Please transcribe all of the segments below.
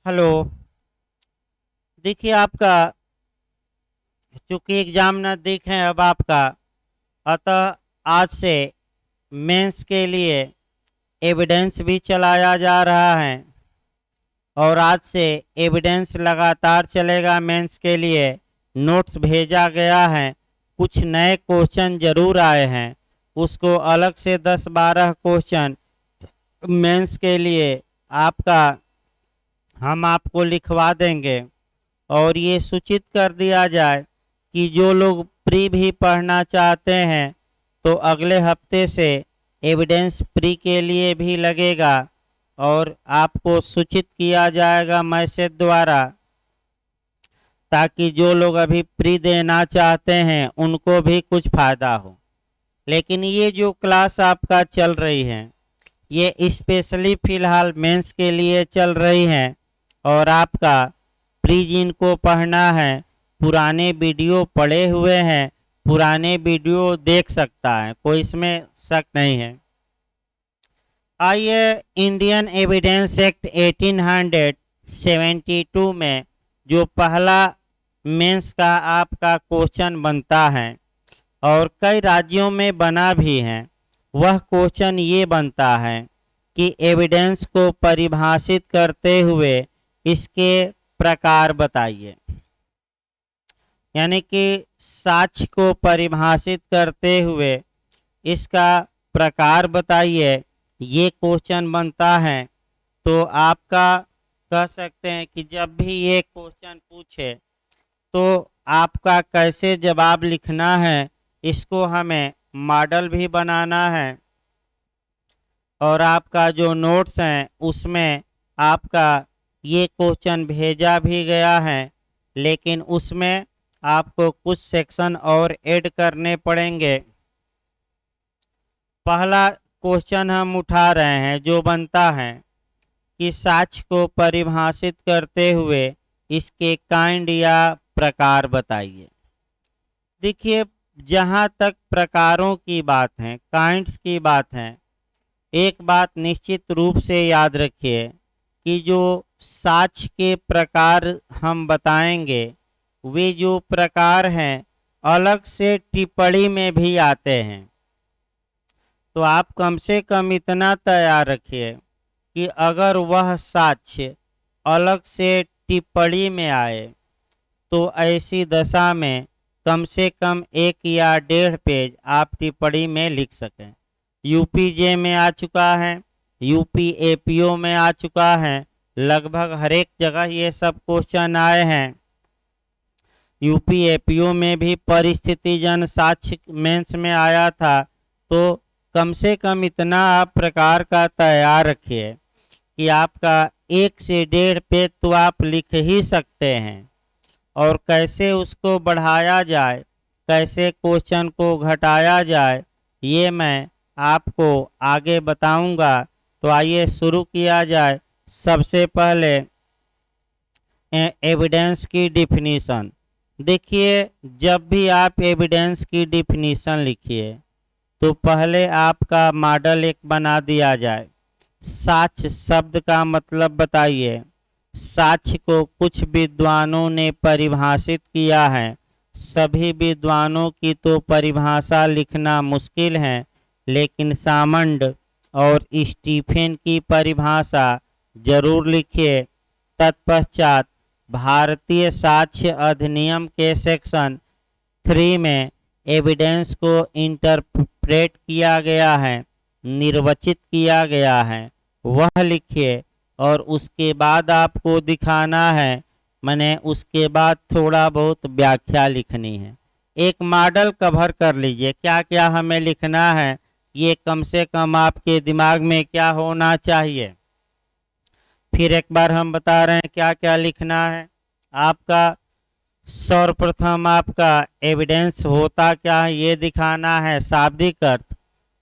Hello. देखिए आपका चूंकि एग्जाम नज़दीक है अब आपका, अतः आज से मेंस के लिए एविडेंस भी चलाया जा रहा है और आज से एविडेंस लगातार चलेगा। मेंस के लिए नोट्स भेजा गया है, कुछ नए क्वेश्चन जरूर आए हैं, उसको अलग से 10-12 क्वेश्चन मेंस के लिए आपका हम आपको लिखवा देंगे। और ये सूचित कर दिया जाए कि जो लोग प्री भी पढ़ना चाहते हैं तो अगले हफ्ते से एविडेंस प्री के लिए भी लगेगा और आपको सूचित किया जाएगा मैसेज द्वारा, ताकि जो लोग अभी प्री देना चाहते हैं उनको भी कुछ फायदा हो। लेकिन ये जो क्लास आपका चल रही है ये स्पेशली फिलहाल मेंस के लिए चल रही है और आपका प्री जिनको पढ़ना है पुराने वीडियो पड़े हुए हैं, पुराने वीडियो देख सकता है, कोई इसमें शक नहीं है। आइए, इंडियन एविडेंस एक्ट 1872 में जो पहला मेंस का आपका क्वेश्चन बनता है और कई राज्यों में बना भी है, वह क्वेश्चन ये बनता है कि एविडेंस को परिभाषित करते हुए इसके प्रकार बताइए। यानी कि साक्ष्य को परिभाषित करते हुए इसका प्रकार बताइए, ये क्वेश्चन बनता है। तो आपका कह सकते हैं कि जब भी ये क्वेश्चन पूछे तो आपका कैसे जवाब लिखना है, इसको हमें मॉडल भी बनाना है और आपका जो नोट्स हैं उसमें आपका ये क्वेश्चन भेजा भी गया है, लेकिन उसमें आपको कुछ सेक्शन और ऐड करने पड़ेंगे। पहला क्वेश्चन हम उठा रहे हैं जो बनता है कि साक्ष्य को परिभाषित करते हुए इसके काइंड या प्रकार बताइए। देखिए, जहाँ तक प्रकारों की बात है, काइंड्स की बात है, एक बात निश्चित रूप से याद रखिए कि जो साक्ष्य के प्रकार हम बताएंगे वे जो प्रकार हैं अलग से टिप्पणी में भी आते हैं। तो आप कम से कम इतना तैयार रखिए कि अगर वह साक्ष्य अलग से टिप्पणी में आए तो ऐसी दशा में कम से कम 1 या 1.5 पेज आप टिप्पणी में लिख सकें। यूपीजे में आ चुका है, यूपी एपीओ में आ चुका है, लगभग हर एक जगह ये सब क्वेश्चन आए हैं। यूपी एपीओ में भी परिस्थिति जन साक्ष्य मेंस में आया था। तो कम से कम इतना आप प्रकार का तैयार रखिए कि आपका 1 से 1.5 पेज तो आप लिख ही सकते हैं। और कैसे उसको बढ़ाया जाए, कैसे क्वेश्चन को घटाया जाए, ये मैं आपको आगे बताऊंगा। तो आइए शुरू किया जाए। सबसे पहले एविडेंस की डिफिनीशन। देखिए, जब भी आप एविडेंस की डिफिनीशन लिखिए तो पहले आपका मॉडल एक बना दिया जाए। साक्ष्य शब्द का मतलब बताइए। साक्ष्य को कुछ विद्वानों ने परिभाषित किया है, सभी विद्वानों की तो परिभाषा लिखना मुश्किल है, लेकिन सामंड और स्टीफेन की परिभाषा जरूर लिखिए। तत्पश्चात भारतीय साक्ष्य अधिनियम के सेक्शन 3 में एविडेंस को इंटरप्रेट किया गया है, निर्वचित किया गया है, वह लिखिए। और उसके बाद आपको दिखाना है, मैंने उसके बाद थोड़ा बहुत व्याख्या लिखनी है। एक मॉडल कवर कर लीजिए, क्या क्या हमें लिखना है, ये कम से कम आपके दिमाग में क्या होना चाहिए। फिर एक बार हम बता रहे हैं क्या क्या लिखना है। आपका सर्वप्रथम आपका एविडेंस होता क्या है ये दिखाना है, शाब्दिक अर्थ,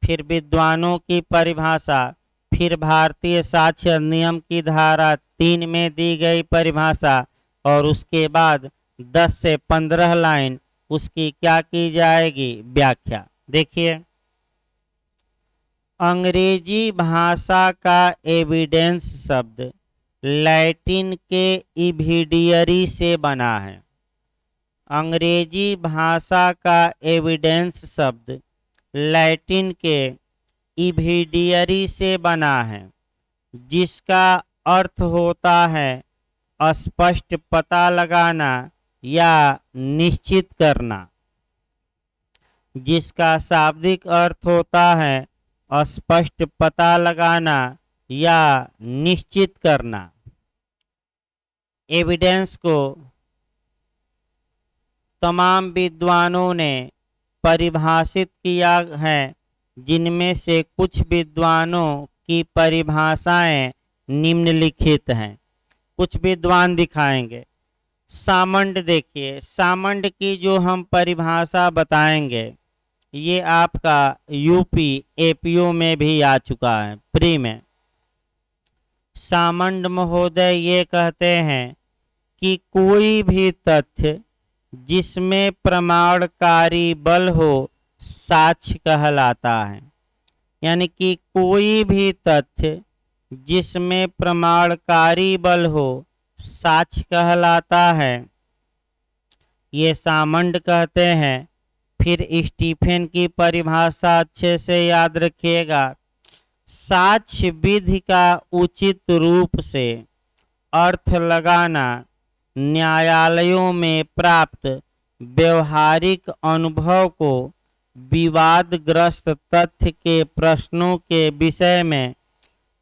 फिर विद्वानों की परिभाषा, फिर भारतीय साक्ष्य अधिनियम की धारा 3 में दी गई परिभाषा, और उसके बाद 10 से 15 लाइन उसकी क्या की जाएगी, व्याख्या। देखिए, अंग्रेजी भाषा का एविडेंस शब्द लैटिन के इविडियरी से बना है। अंग्रेजी भाषा का एविडेंस शब्द लैटिन के इविडियरी से बना है, जिसका अर्थ होता है स्पष्ट पता लगाना या निश्चित करना, जिसका शाब्दिक अर्थ होता है स्पष्ट पता लगाना या निश्चित करना। एविडेंस को तमाम विद्वानों ने परिभाषित किया है, जिनमें से कुछ विद्वानों की परिभाषाएं निम्नलिखित हैं। कुछ विद्वान दिखाएंगे। सामंड देखिए, सामंड की जो हम परिभाषा बताएंगे ये आपका यूपी एपीओ में भी आ चुका है प्री में। सामंड महोदय ये कहते हैं कि कोई भी तथ्य जिसमें प्रमाणकारी बल हो साक्ष्य कहलाता है। यानी कि कोई भी तथ्य जिसमें प्रमाणकारी बल हो साक्ष्य कहलाता है, ये सामंड कहते हैं। फिर स्टीफन की परिभाषा अच्छे से याद रखिएगा। साक्ष्य विधि का उचित रूप से अर्थ लगाना न्यायालयों में प्राप्त व्यवहारिक अनुभव को विवादग्रस्त तथ्य के प्रश्नों के विषय में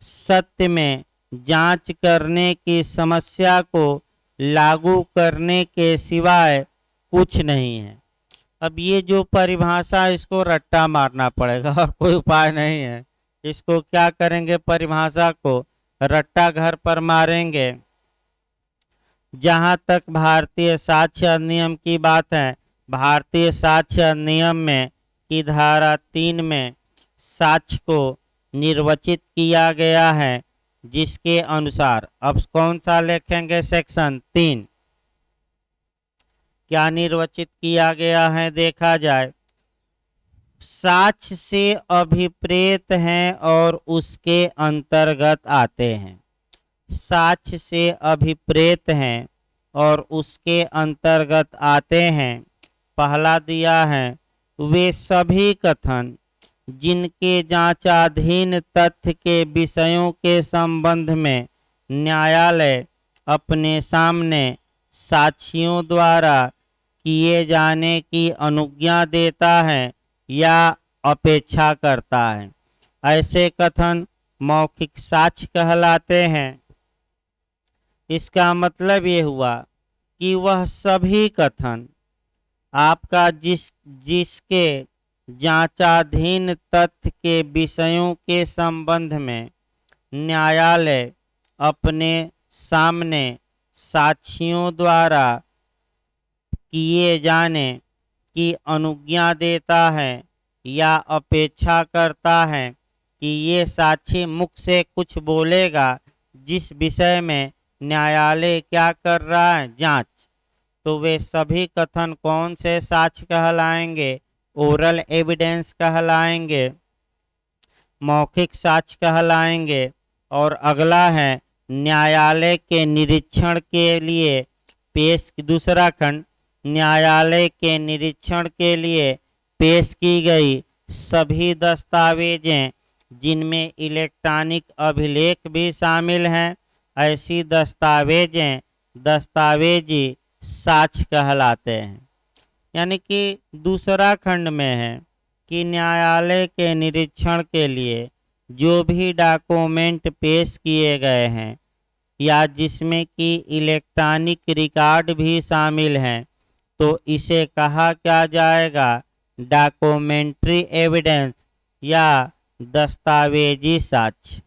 सत्य में जांच करने की समस्या को लागू करने के सिवाय कुछ नहीं है। अब ये जो परिभाषा, इसको रट्टा मारना पड़ेगा और कोई उपाय नहीं है। इसको क्या करेंगे, परिभाषा को रट्टा घर पर मारेंगे। जहाँ तक भारतीय साक्ष्य अधिनियम की बात है, भारतीय साक्ष्य अधिनियम में की धारा 3 में साक्ष्य को निर्वचित किया गया है, जिसके अनुसार, अब कौन सा लिखेंगे, सेक्शन 3 क्या निर्वचित किया गया है देखा जाए। साक्ष्य से अभिप्रेत हैं और उसके अंतर्गत आते हैं। साक्ष्य से अभिप्रेत हैं और उसके अंतर्गत आते हैं। पहला दिया है, वे सभी कथन जिनके जांचाधीन तथ्य के विषयों के संबंध में न्यायालय अपने सामने साक्षियों द्वारा किए जाने की अनुज्ञा देता है या अपेक्षा करता है, ऐसे कथन मौखिक साक्ष्य कहलाते हैं। इसका मतलब ये हुआ कि वह सभी कथन आपका जिसके जांचाधीन तथ्य के विषयों के संबंध में न्यायालय अपने सामने साक्षियों द्वारा किए जाने की अनुज्ञा देता है या अपेक्षा करता है कि ये साक्षी मुख से कुछ बोलेगा जिस विषय में न्यायालय क्या कर रहा है, जांच। तो वे सभी कथन कौन से साक्ष्य कहलाएंगे, ओरल एविडेंस कहलाएंगे, मौखिक साक्ष्य कहलाएंगे। और अगला है न्यायालय के निरीक्षण के लिए पेश, दूसरा खंड, न्यायालय के निरीक्षण के लिए पेश की गई सभी दस्तावेजें जिनमें इलेक्ट्रॉनिक अभिलेख भी शामिल हैं, ऐसी दस्तावेजें दस्तावेजी साक्ष्य कहलाते हैं। यानी कि दूसरा खंड में है कि न्यायालय के निरीक्षण के लिए जो भी डॉक्यूमेंट पेश किए गए हैं या जिसमें कि इलेक्ट्रॉनिक रिकॉर्ड भी शामिल हैं, तो इसे कहा क्या जाएगा, डॉक्यूमेंट्री एविडेंस या दस्तावेजी साक्ष्य।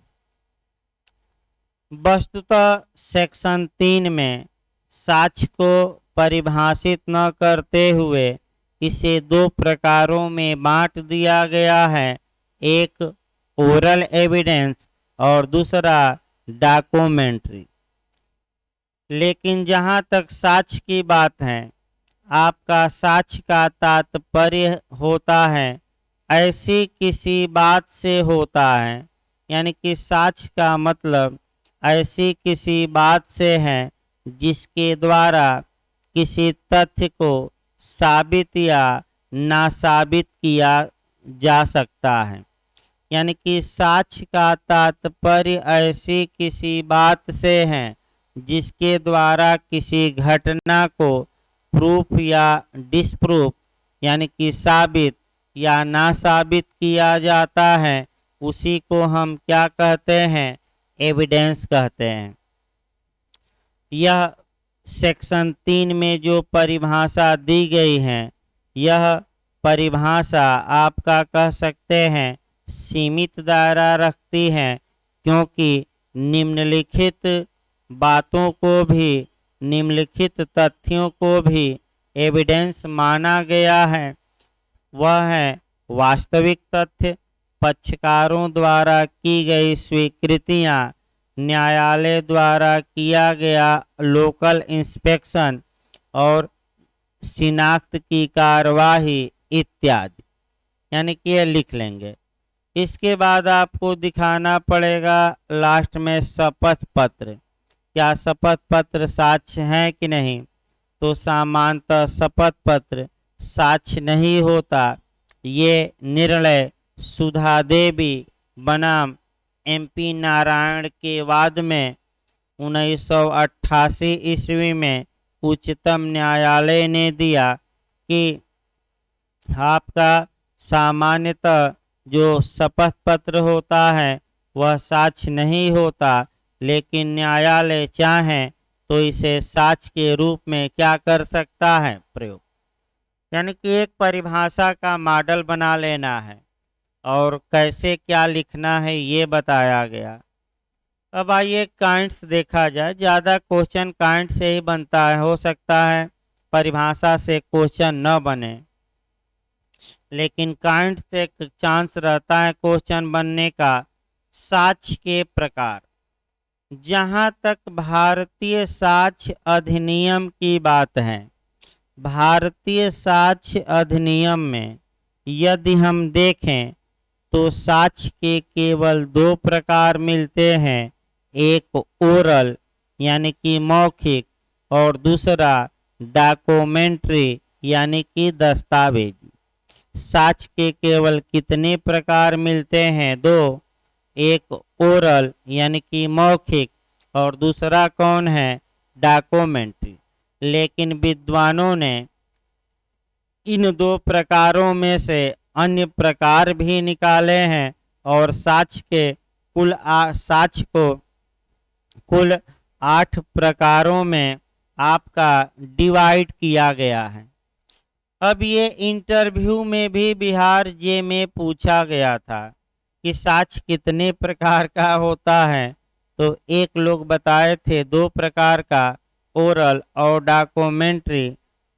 वस्तुतः सेक्शन 3 में साक्ष्य को परिभाषित न करते हुए इसे 2 प्रकारों में बांट दिया गया है, एक ओरल एविडेंस और दूसरा डॉक्यूमेंट्री। लेकिन जहाँ तक साक्ष्य की बात है, आपका साक्ष्य का तात्पर्य होता है ऐसी किसी बात से होता है, यानी कि साक्ष्य का मतलब ऐसी किसी बात से हैं जिसके द्वारा किसी तथ्य को साबित या ना साबित किया जा सकता है। यानी कि साक्ष्य का तात्पर्य ऐसी किसी बात से है जिसके द्वारा किसी घटना को प्रूफ या डिसप्रूफ यानी कि साबित या ना साबित किया जाता है, उसी को हम क्या कहते हैं? एविडेंस कहते हैं। यह सेक्शन 3 में जो परिभाषा दी गई है, यह परिभाषा आपका कह सकते हैं सीमित दायरा रखती है, क्योंकि निम्नलिखित बातों को भी, निम्नलिखित तथ्यों को भी एविडेंस माना गया है। वह है वास्तविक तथ्य, पक्षकारों द्वारा की गई स्वीकृतियां, न्यायालय द्वारा किया गया लोकल इंस्पेक्शन और शिनाख्त की कार्यवाही इत्यादि। यानी कि ये लिख लेंगे। इसके बाद आपको दिखाना पड़ेगा लास्ट में शपथ पत्र। क्या शपथ पत्र साक्ष्य है कि नहीं? तो सामान्यतः शपथ पत्र साक्ष्य नहीं होता। ये निर्णय सुधा देवी बनाम MP नारायण के वाद में 1988 ईस्वी में उच्चतम न्यायालय ने दिया कि आपका सामान्यतः जो शपथ पत्र होता है वह साक्ष्य नहीं होता, लेकिन न्यायालय चाहे तो इसे साक्ष्य के रूप में क्या कर सकता है? प्रयोग। यानी कि एक परिभाषा का मॉडल बना लेना है और कैसे क्या लिखना है ये बताया गया। अब आइए काइंड्स देखा जाए। ज़्यादा क्वेश्चन काइंड से ही बनता है, हो सकता है परिभाषा से क्वेश्चन न बने, लेकिन काइंड से एक चांस रहता है क्वेश्चन बनने का। साक्ष्य के प्रकार। जहाँ तक भारतीय साक्ष्य अधिनियम की बात है, भारतीय साक्ष्य अधिनियम में यदि हम देखें तो साक्ष्य के केवल 2 प्रकार मिलते हैं, एक ओरल यानी कि मौखिक और दूसरा डॉक्यूमेंट्री यानी कि दस्तावेजी। साक्ष्य के केवल कितने प्रकार मिलते हैं? 2, एक ओरल यानी कि मौखिक और दूसरा कौन है? डॉक्यूमेंट्री। लेकिन विद्वानों ने इन 2 प्रकारों में से अन्य प्रकार भी निकाले हैं और साक्ष्य के साक्ष्य को कुल 8 प्रकारों में आपका डिवाइड किया गया है। अब ये इंटरव्यू में भी बिहार जे में पूछा गया था कि साक्ष्य कितने प्रकार का होता है, तो एक लोग बताए थे 2 प्रकार का, ओरल और डॉक्यूमेंट्री।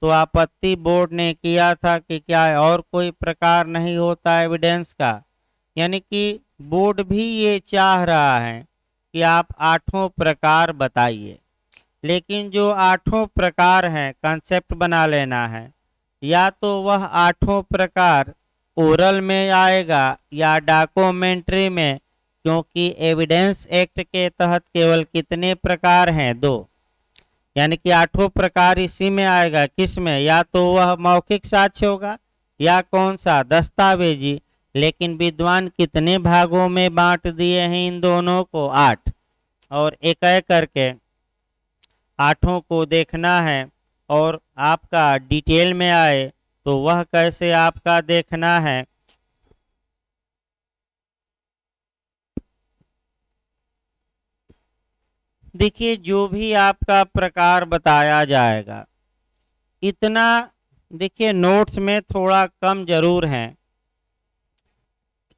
तो आपत्ति बोर्ड ने किया था कि क्या और कोई प्रकार नहीं होता एविडेंस का? यानी कि बोर्ड भी ये चाह रहा है कि आप 8 प्रकार बताइए, लेकिन जो 8 प्रकार हैं कंसेप्ट बना लेना है। या तो वह 8 प्रकार ओरल में आएगा या डॉक्यूमेंट्री में, क्योंकि एविडेंस एक्ट के तहत केवल कितने प्रकार हैं? 2। यानी कि 8 प्रकार इसी में आएगा। किस में? या तो वह मौखिक साक्ष्य होगा या कौन सा? दस्तावेजी। लेकिन विद्वान कितने भागों में बांट दिए हैं इन दोनों को? 8। और एक एक करके 8 को देखना है और आपका डिटेल में आए तो वह कैसे आपका देखना है। देखिए, जो भी आपका प्रकार बताया जाएगा, इतना देखिए नोट्स में थोड़ा कम जरूर है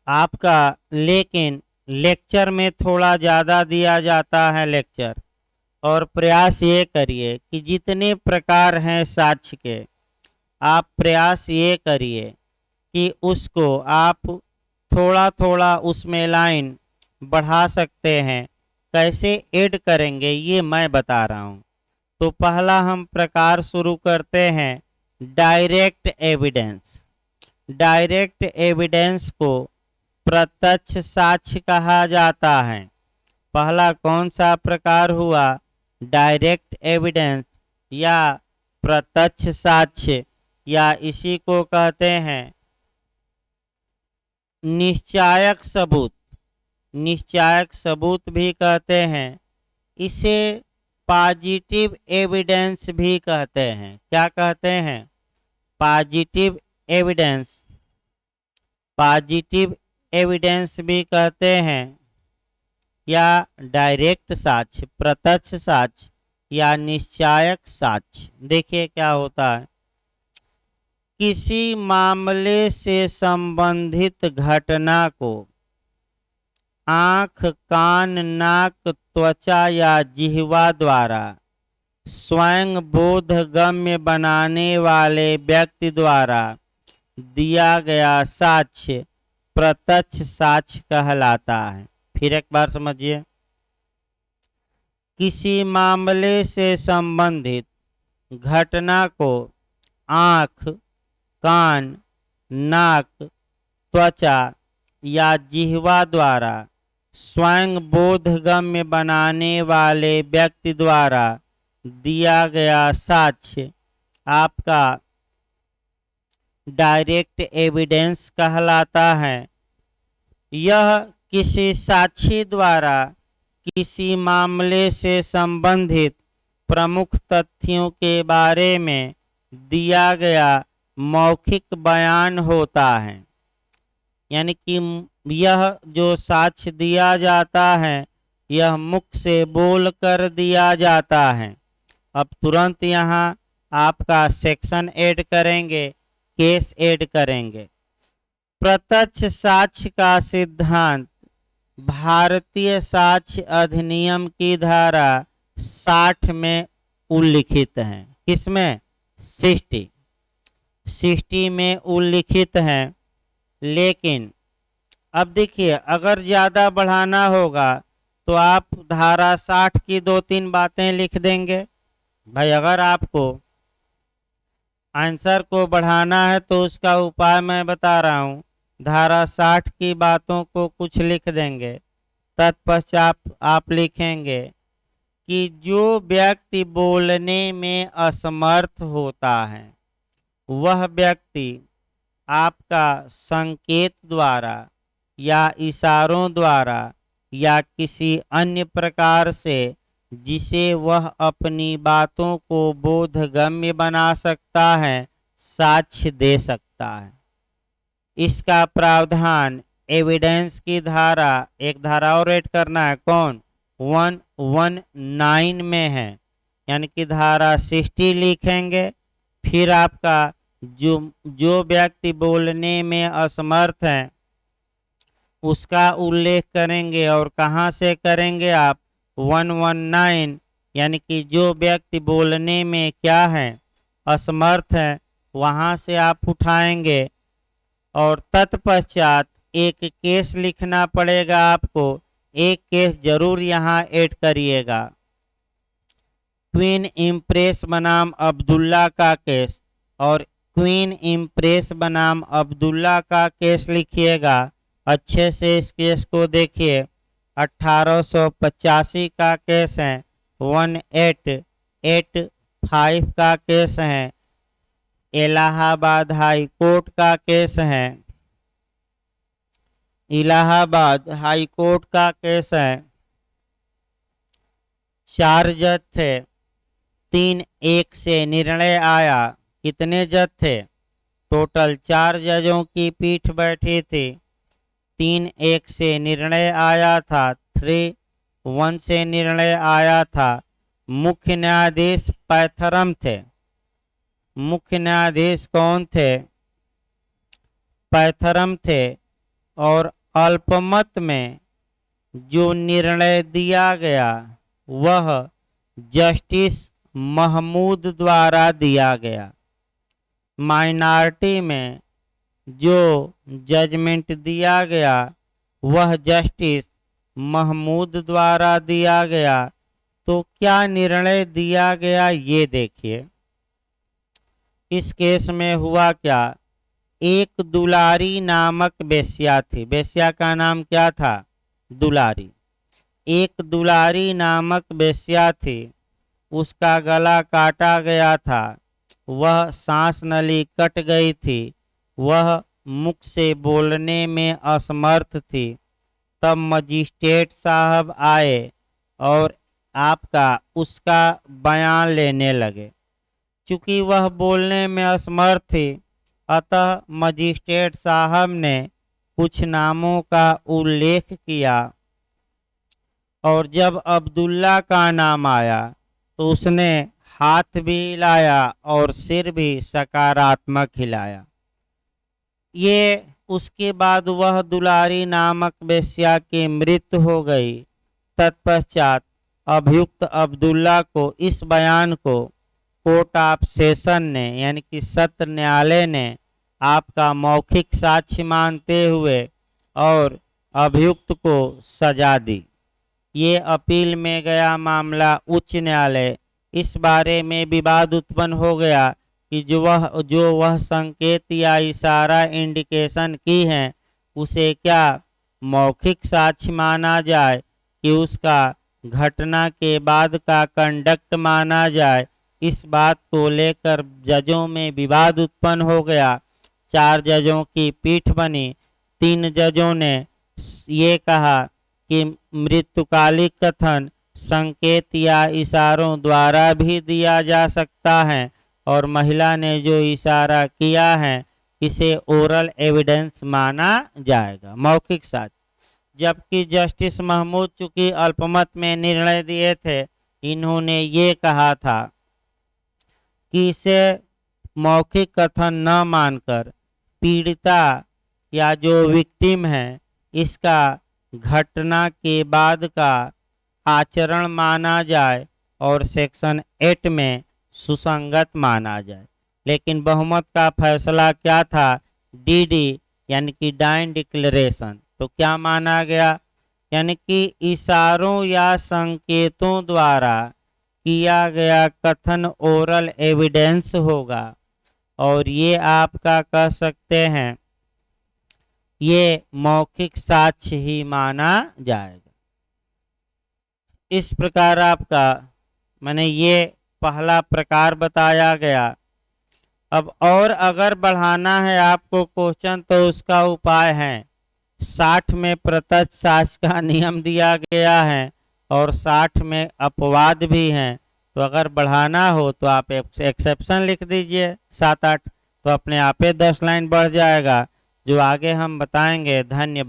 आपका, लेकिन लेक्चर में थोड़ा ज़्यादा दिया जाता है लेक्चर। और प्रयास ये करिए कि जितने प्रकार हैं साक्ष्य के, आप प्रयास ये करिए कि उसको आप थोड़ा थोड़ा उसमें लाइन बढ़ा सकते हैं। कैसे ऐड करेंगे ये मैं बता रहा हूँ। तो पहला हम प्रकार शुरू करते हैं डायरेक्ट एविडेंस। डायरेक्ट एविडेंस को प्रत्यक्ष साक्ष्य कहा जाता है। पहला कौन सा प्रकार हुआ, डायरेक्ट एविडेंस या प्रत्यक्ष साक्ष्य, या इसी को कहते हैं निश्चायक सबूत, निश्चायक सबूत भी कहते हैं। इसे पॉजिटिव एविडेंस भी कहते हैं। क्या कहते हैं, पॉजिटिव एविडेंस, पॉजिटिव एविडेंस भी कहते हैं, या डायरेक्ट साक्ष्य, प्रत्यक्ष साक्ष्य या निश्चायक साक्ष्य। देखिए क्या होता है, किसी मामले से संबंधित घटना को आंख, कान, नाक, त्वचा या जिह्वा द्वारा स्वयं बोधगम्य बनाने वाले व्यक्ति द्वारा दिया गया साक्ष्य प्रत्यक्ष साक्ष्य कहलाता है। फिर एक बार समझिए, किसी मामले से संबंधित घटना को आंख, कान, नाक, त्वचा या जिह्वा द्वारा स्वयं बोधगम्य बनाने वाले व्यक्ति द्वारा दिया गया साक्ष्य आपका डायरेक्ट एविडेंस कहलाता है। यह किसी साक्षी द्वारा किसी मामले से संबंधित प्रमुख तथ्यों के बारे में दिया गया मौखिक बयान होता है। यानी कि यह जो साक्ष्य दिया जाता है यह मुख से बोल कर दिया जाता है। अब तुरंत यहाँ आपका सेक्शन ऐड करेंगे, केस ऐड करेंगे। प्रत्यक्ष साक्ष्य का सिद्धांत भारतीय साक्ष्य अधिनियम की धारा 60 में उल्लिखित है। किसमें, 60 में उल्लिखित है। लेकिन अब देखिए, अगर ज़्यादा बढ़ाना होगा तो आप धारा 60 की 2-3 बातें लिख देंगे। भाई अगर आपको आंसर को बढ़ाना है तो उसका उपाय मैं बता रहा हूँ। धारा 60 की बातों को कुछ लिख देंगे, तत्पश्चात आप लिखेंगे कि जो व्यक्ति बोलने में असमर्थ होता है वह व्यक्ति आपका संकेत द्वारा या इशारों द्वारा या किसी अन्य प्रकार से जिसे वह अपनी बातों को बोधगम्य बना सकता है साक्ष्य दे सकता है। इसका प्रावधान एविडेंस की धारा, एक धारा और ऐड करना है, कौन, 119 में है। यानी कि धारा 60 लिखेंगे, फिर आपका जो व्यक्ति बोलने में असमर्थ है उसका उल्लेख करेंगे। और कहाँ से करेंगे आप, 119, यानी कि जो व्यक्ति बोलने में क्या है, असमर्थ है, वहाँ से आप उठाएंगे। और तत्पश्चात एक केस लिखना पड़ेगा आपको। एक केस जरूर यहाँ ऐड करिएगा, क्वीन इम्प्रेस बनाम अब्दुल्ला का केस। और क्वीन इम्प्रेस बनाम अब्दुल्ला का केस लिखिएगा, अच्छे से इस केस को देखिए। 1885 का केस है, 1885 का केस है, इलाहाबाद हाई कोर्ट का केस है, इलाहाबाद हाई कोर्ट का केस है। 4 जज थे, 3-1 से निर्णय आया। कितने जज थे, टोटल 4 जजों की पीठ बैठी थी। 3-1 से निर्णय आया था, 3-1 से निर्णय आया था। मुख्य न्यायाधीश पैथरम थे। मुख्य न्यायाधीश कौन थे, पैथरम थे। और अल्पमत में जो निर्णय दिया गया वह जस्टिस महमूद द्वारा दिया गया। माइनॉरिटी में जो जजमेंट दिया गया वह जस्टिस महमूद द्वारा दिया गया। तो क्या निर्णय दिया गया ये देखिए। इस केस में हुआ क्या, एक दुलारी नामक वेश्या थी। वेश्या का नाम क्या था, दुलारी। एक दुलारी नामक वेश्या थी, उसका गला काटा गया था, वह सांस नली कट गई थी, वह मुख से बोलने में असमर्थ थी। तब मजिस्ट्रेट साहब आए और आपका उसका बयान लेने लगे। चूंकि वह बोलने में असमर्थ थी, अतः मजिस्ट्रेट साहब ने कुछ नामों का उल्लेख किया और जब अब्दुल्ला का नाम आया तो उसने हाथ भी हिलाया और सिर भी सकारात्मक हिलाया। ये उसके बाद वह दुलारी नामक वेश्या की मृत्यु हो गई। तत्पश्चात अभियुक्त अब्दुल्ला को इस बयान को कोर्ट ऑफ सेशन ने यानी कि सत्र न्यायालय ने आपका मौखिक साक्ष्य मानते हुए और अभियुक्त को सजा दी। ये अपील में गया मामला उच्च न्यायालय। इस बारे में विवाद उत्पन्न हो गया कि जो वह संकेत या इशारा इंडिकेशन की है उसे क्या मौखिक साक्ष्य माना जाए कि उसका घटना के बाद का कंडक्ट माना जाए। इस बात को लेकर जजों में विवाद उत्पन्न हो गया। 4 जजों की पीठ बनी। 3 जजों ने ये कहा कि मृत्युकालिक कथन संकेत या इशारों द्वारा भी दिया जा सकता है और महिला ने जो इशारा किया है इसे ओरल एविडेंस माना जाएगा, मौखिक साक्ष्य। जबकि जस्टिस महमूद चूंकि अल्पमत में निर्णय दिए थे, इन्होंने ये कहा था कि इसे मौखिक कथन न मानकर पीड़िता या जो विक्टिम है इसका घटना के बाद का आचरण माना जाए और सेक्शन 8 में सुसंगत माना जाए। लेकिन बहुमत का फैसला क्या था? डीडी यानी कि डाइन डिक्लेरेशन। तो क्या माना गया? यानी कि इशारों या संकेतों द्वारा किया गया कथन ओरल एविडेंस होगा और ये आपका कह सकते हैं ये मौखिक साक्ष्य ही माना जाएगा। इस प्रकार आपका मैंने ये पहला प्रकार बताया गया। अब और अगर बढ़ाना है आपको क्वेश्चन तो उसका उपाय है। 60 में प्रत्यक्ष साक्ष्य का नियम दिया गया है और 60 में अपवाद भी हैं। तो अगर बढ़ाना हो तो आप एक्सेप्शन लिख दीजिए 7-8, तो अपने आप 10 लाइन बढ़ जाएगा, जो आगे हम बताएंगे। धन्यवाद।